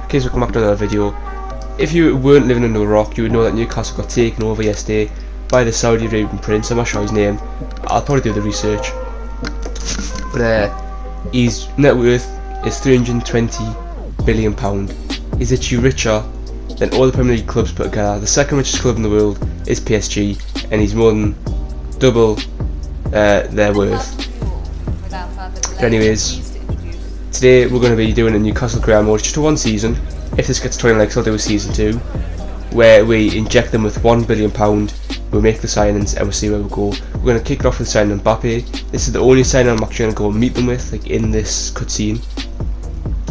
Okay, so welcome back to another video. If you weren't living under a rock, you would know that Newcastle got taken over yesterday by the Saudi Arabian prince. I'm not sure his name. I'll probably do the research. But his net worth is £320 billion. He's actually richer than all the Premier League clubs put together. The second richest club in the world is PSG, and he's more than double their worth. But anyways, today we're going to be doing a Newcastle career mode just for one season. If this gets 20 likes, I'll do a season 2, where we inject them with £1 billion, we'll make the signings and we'll see where we go. We're going to kick it off with signing Mbappe. This is the only signing I'm actually going to go and meet them with, like in this cutscene.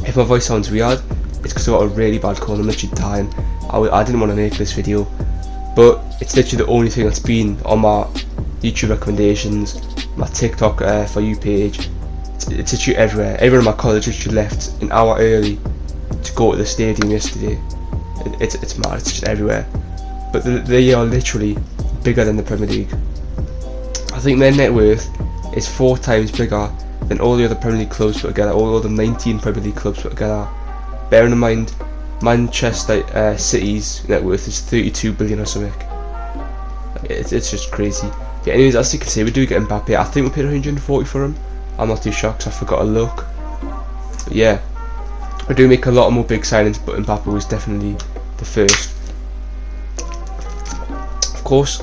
If my voice sounds weird, it's because I got a really bad cold. I'm literally dying. I didn't want to make this video, but it's literally the only thing that's been on my YouTube recommendations, my TikTok for you page. It's literally everywhere. Everyone in my college literally left an hour early to go to the stadium yesterday. It's mad. It's just everywhere. But they are literally bigger than the Premier League. I think their net worth is 4 times bigger than all the other Premier League clubs put together. All the 19 Premier League clubs put together. Bearing in mind, Manchester City's net worth is 32 billion or something. It's just crazy. Yeah, anyways, as you can see, we do get Mbappe. I think we paid 140 for him. I'm not too shocked, so I forgot to look. But yeah, we do make a lot more big signings, but Mbappe was definitely the first. Of course,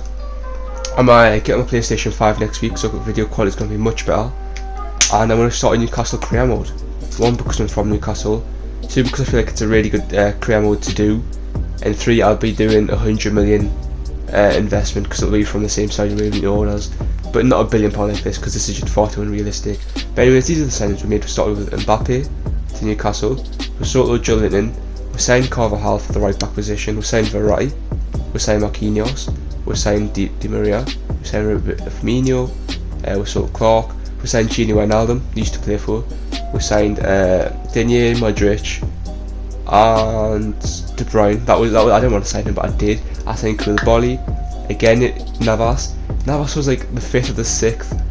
I might get on the PlayStation 5 next week, so the video quality is going to be much better. And I'm going to start a Newcastle career mode. 1, because I'm from Newcastle. 2, because I feel like it's a really good career mode to do. And 3, I'll be doing 100 million investment, because it'll be from the same Saudi Arabian owners. But not £1 billion like this, because this is just far too unrealistic. But anyways, these are the signings we made. We started with Mbappe to Newcastle. We sold Joe Linton. We signed Carvajal for the right back position. We signed Verratti. We signed Marquinhos. We signed Di Maria. We signed Firmino. We sold Clark. We signed Gini Wijnaldum. He used to play for. We signed Denier, Modric, and De Bruyne. That was I didn't want to sign him, but I did. I signed Koulibaly. Again, Navas. Navas was like the 5th or the 6th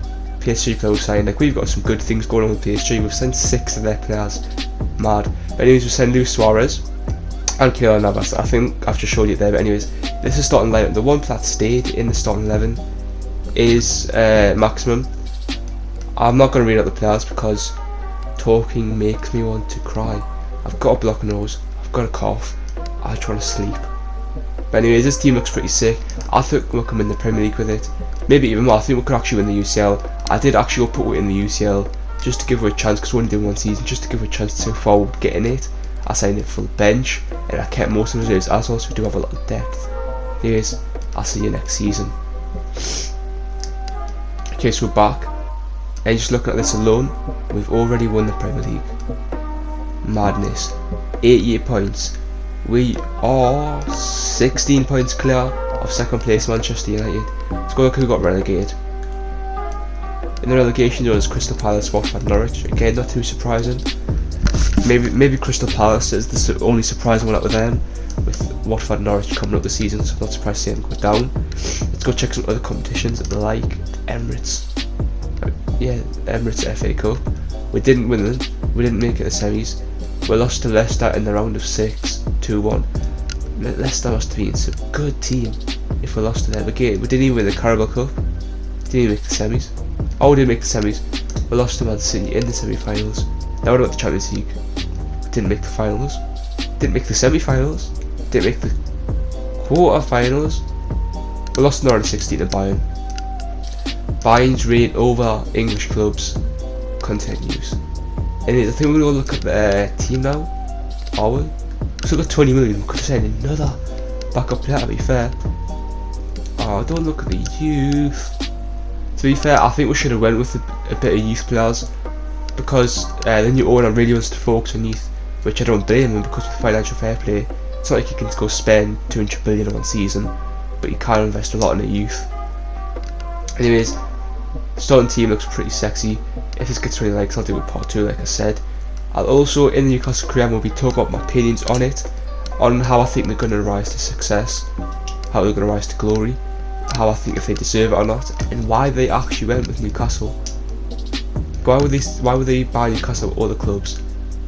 PSG player we signed. Like, we've got some good things going on with PSG. We've signed 6 of their players. Mad. But anyways, we signed Luis Suarez and Keylor Navas. I think I've just showed you there. But anyways, this is starting lineup. The one player that stayed in the starting 11 is Maximum. I'm not going to read out the players because talking makes me want to cry. I've got a blocked nose. I've got a cough. I just want to sleep. But anyways, this team looks pretty sick. I think we'll come in the Premier League with it. Maybe even more. I think we could actually win the UCL. I did actually go put it in the UCL just to give her a chance, because we only did one season, just to give her a chance to forward getting it. I signed it for the bench, and I kept most of the reserves as well, so we do have a lot of depth. Anyways, I'll see you next season. Okay, so we're back. And just looking at this alone, we've already won the Premier League. Madness. 88 points. We are 16 points clear of second place Manchester United. Let's go look who got relegated. In the relegation zone is Crystal Palace, Watford, Norwich. Again, not too surprising. Maybe Crystal Palace is the only surprising one out of them, with Watford and Norwich coming up the season, so I'm not surprised to see them go down. Let's go check some other competitions like Emirates. Yeah, Emirates FA Cup. We didn't win them. We didn't make it the semis. We lost to Leicester in the round of 6, 2-1. Leicester must have been a good team if we lost to them. Again, we didn't even win the Carabao Cup. Didn't even make the semis. Oh, we didn't make the semis. We lost to Man City in the semi-finals. Now what about the Champions League? We didn't make the finals. Didn't make the semi-finals. Didn't make the quarter-finals. We lost in the round of 16 to Bayern. Bayern's reign over English clubs continues. And I think we're going to look at the team now. Are we? So we've got 20 million. We could have signed another backup player, to be fair. Oh, don't look at the youth. To be fair, I think we should have went with a bit of youth players, because the new owner really wants to focus on youth, which I don't blame him, because with financial fair play, it's not like you can go spend 200 billion on one season, but you can invest a lot in the youth. Anyways, starting team looks pretty sexy. If this gets 20 likes, I'll do a part 2 like I said. I'll also, in the Newcastle career, will be talking about my opinions on it, on how I think they're going to rise to success, how they're going to rise to glory, how I think if they deserve it or not, and why they actually went with Newcastle. Why would they buy Newcastle or other clubs?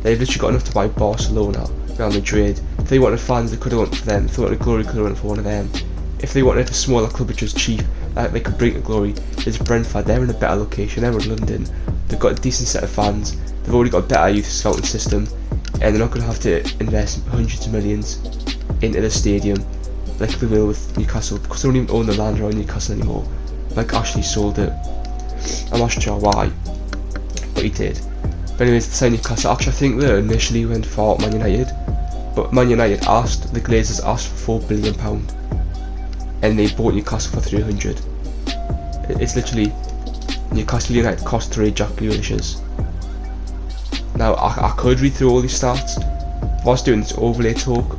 They've literally got enough to buy Barcelona, Real Madrid. If they wanted fans, they could have went for them. If they wanted glory, they could have went for one of them. If they wanted a smaller club which was cheap, that they could bring to glory, there's Brentford. They're in a better location. They're in London. They've got a decent set of fans. They've already got a better youth scouting system, and they're not going to have to invest hundreds of millions into the stadium like they will with Newcastle, because they don't even own the land around Newcastle anymore. Like Ashley sold it. I'm not sure why, but he did. But anyways, to sign Newcastle, actually I think they initially went for Man United, but Man United the Glazers asked for £4 billion, and they bought Newcastle for 300. It's literally, Newcastle United cost 3 Jack Grealishes. Now I could read through all these stats. If I was doing this overlay talk,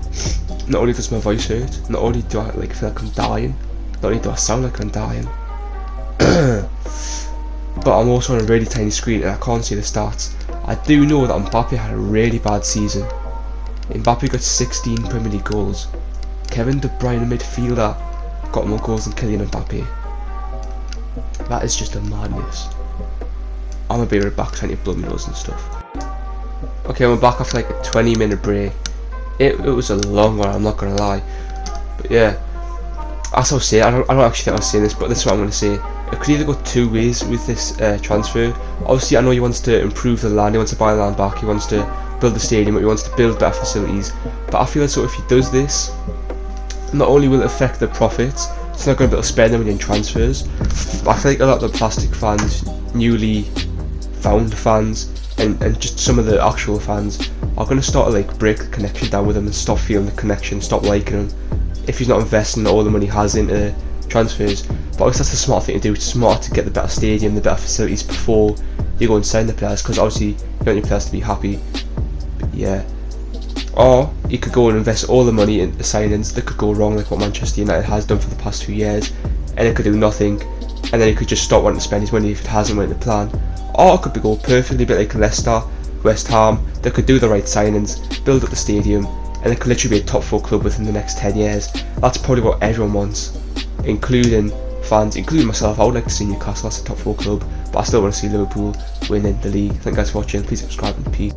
not only does my voice hurt, not only do I feel like I'm dying, not only do I sound like I'm dying, but I'm also on a really tiny screen and I can't see the stats. I do know that Mbappe had a really bad season. Mbappe got 16 Premier League goals. Kevin De Bruyne, a midfielder, got more goals than Kylian Mbappe. That is just a madness. I'm gonna be right back trying to blow my nose and stuff. Okay, I'm back after like a 20-minute break. It was a long one, I'm not gonna lie. But yeah, as I was saying, I don't actually think I was saying this, but this is what I'm gonna say. It could either go two ways with this transfer. Obviously, I know he wants to improve the land, he wants to buy the land back, he wants to build the stadium, he wants to build better facilities. But I feel as though if he does this, not only will it affect the profits, it's not going to be able to spend the money in transfers. But I feel like a lot of the plastic fans, newly found fans, and just some of the actual fans are going to start to break the connection down with him and stop feeling the connection, stop liking him if he's not investing all the money he has into transfers. But obviously that's the smart thing to do. It's smart to get the better stadium, the better facilities before you go and sign the players, because obviously you want your players to be happy. But yeah, or you could go and invest all the money into the signings that could go wrong, like what Manchester United has done for the past 2 years, and it could do nothing, and then he could just stop wanting to spend his money if it hasn't went to plan. Or it could go perfectly, a bit like Leicester, West Ham. They could do the right signings, build up the stadium, and it could literally be a top 4 club within the next 10 years. That's probably what everyone wants, including fans, including myself. I would like to see Newcastle as a top 4 club, but I still want to see Liverpool winning the league. Thank you guys for watching. Please subscribe and peace.